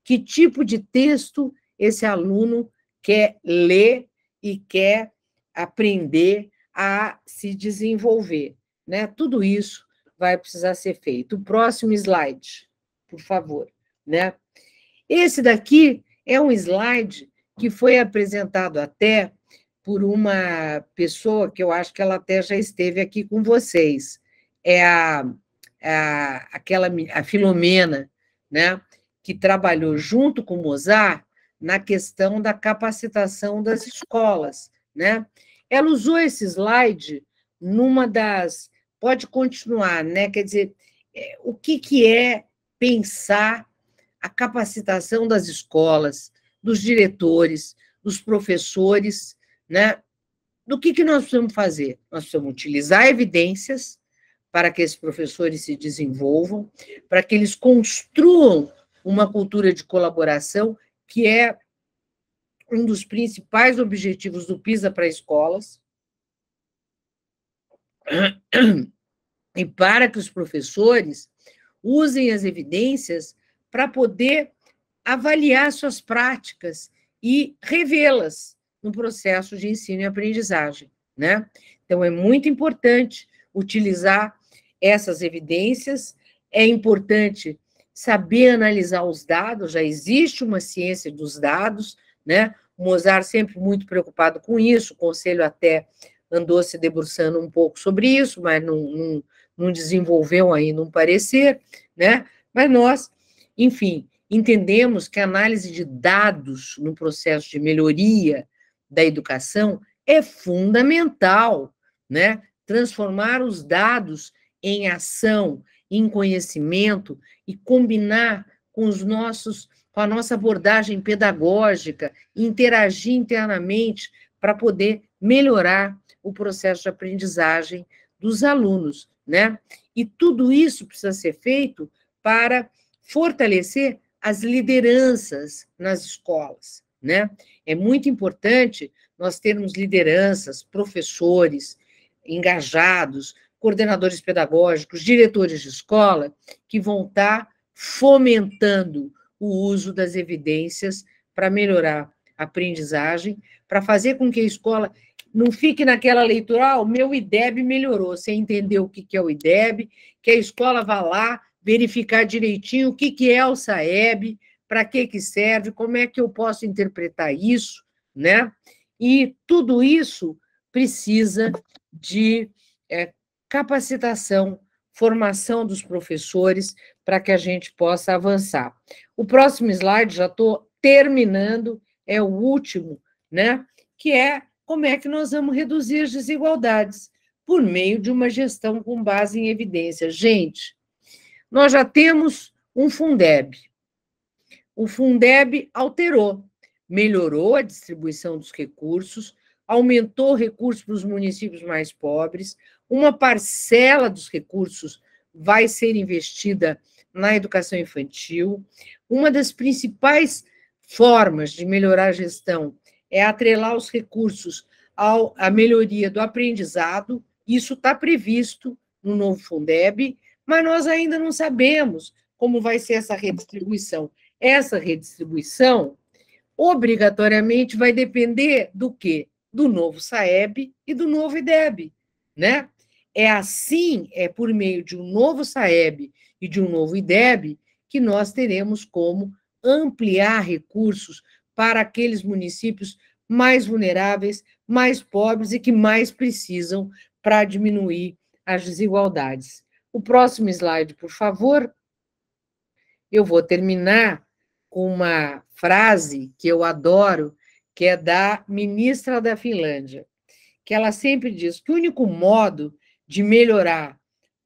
Que tipo de texto esse aluno quer ler e quer aprender a se desenvolver, né? Tudo isso vai precisar ser feito. O próximo slide, por favor, né? Esse daqui é um slide que foi apresentado até por uma pessoa que eu acho que ela até já esteve aqui com vocês. É a Filomena, né? Que trabalhou junto com o Mozart na questão da capacitação das escolas, né? Ela usou esse slide numa das... Pode continuar, né? Quer dizer, o que é pensar a capacitação das escolas, dos diretores, dos professores, né? Do que nós precisamos fazer? Nós precisamos utilizar evidências para que esses professores se desenvolvam, para que eles construam uma cultura de colaboração, que é um dos principais objetivos do PISA para escolas, e para que os professores usem as evidências para poder avaliar suas práticas e revê-las no processo de ensino e aprendizagem, né? Então, é muito importante utilizar essas evidências, é importante saber analisar os dados, já existe uma ciência dos dados, né? O Mozart sempre muito preocupado com isso, o Conselho até andou se debruçando um pouco sobre isso, mas não desenvolveu ainda um parecer, né? Mas nós, enfim, entendemos que a análise de dados no processo de melhoria da educação é fundamental, né? Transformar os dados em ação, em conhecimento e combinar com com a nossa abordagem pedagógica, interagir internamente para poder melhorar o processo de aprendizagem dos alunos, né? E tudo isso precisa ser feito para fortalecer as lideranças nas escolas, né? É muito importante nós termos lideranças, professores engajados, coordenadores pedagógicos, diretores de escola, que vão estar fomentando o uso das evidências para melhorar a aprendizagem, para fazer com que a escola não fique naquela leitura, o meu IDEB melhorou, você entendeu o que é o IDEB, que a escola vá lá verificar direitinho o que é o SAEB, para que serve, como é que eu posso interpretar isso, né? E tudo isso precisa de capacitação, formação dos professores, para que a gente possa avançar. O próximo slide, já estou terminando, é o último, né? Que é como é que nós vamos reduzir as desigualdades por meio de uma gestão com base em evidência. Gente, nós já temos um Fundeb. O Fundeb alterou, melhorou a distribuição dos recursos, aumentou recursos para os municípios mais pobres, uma parcela dos recursos vai ser investida na educação infantil. Uma das principais formas de melhorar a gestão é atrelar os recursos à melhoria do aprendizado. Isso está previsto no novo Fundeb, mas nós ainda não sabemos como vai ser essa redistribuição. Essa redistribuição, obrigatoriamente, vai depender do quê? Do novo SAEB e do novo IDEB, né? É assim, é por meio de um novo SAEB e de um novo IDEB que nós teremos como ampliar recursos para aqueles municípios mais vulneráveis, mais pobres e que mais precisam para diminuir as desigualdades. O próximo slide, por favor. Eu vou terminar com uma frase que eu adoro, que é da ministra da Finlândia, que ela sempre diz que o único modo de melhorar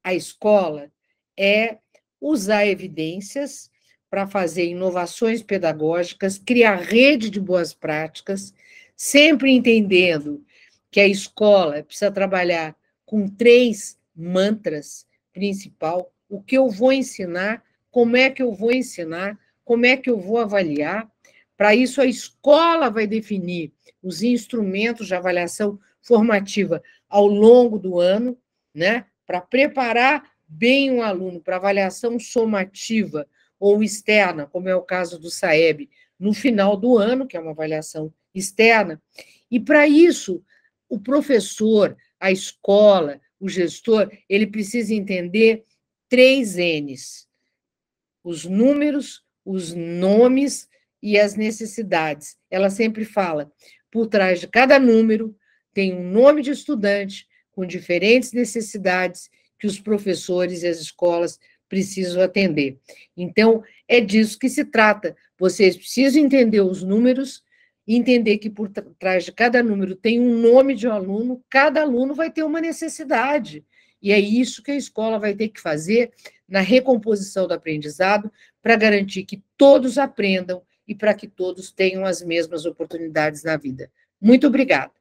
a escola é usar evidências para fazer inovações pedagógicas, criar rede de boas práticas, sempre entendendo que a escola precisa trabalhar com 3 mantras principal: o que eu vou ensinar, como é que eu vou ensinar, como é que eu vou avaliar. Para isso, a escola vai definir os instrumentos de avaliação formativa ao longo do ano, né, para preparar bem o aluno para avaliação somativa ou externa, como é o caso do SAEB, no final do ano, que é uma avaliação externa. E, para isso, o professor, a escola, o gestor, ele precisa entender 3 N's: os números, os nomes e as necessidades. Ela sempre fala, por trás de cada número tem um nome de estudante com diferentes necessidades que os professores e as escolas precisam atender. Então, é disso que se trata. Vocês precisam entender os números, entender que por trás de cada número tem um nome de um aluno, cada aluno vai ter uma necessidade. E é isso que a escola vai ter que fazer na recomposição do aprendizado para garantir que todos aprendam e para que todos tenham as mesmas oportunidades na vida. Muito obrigada.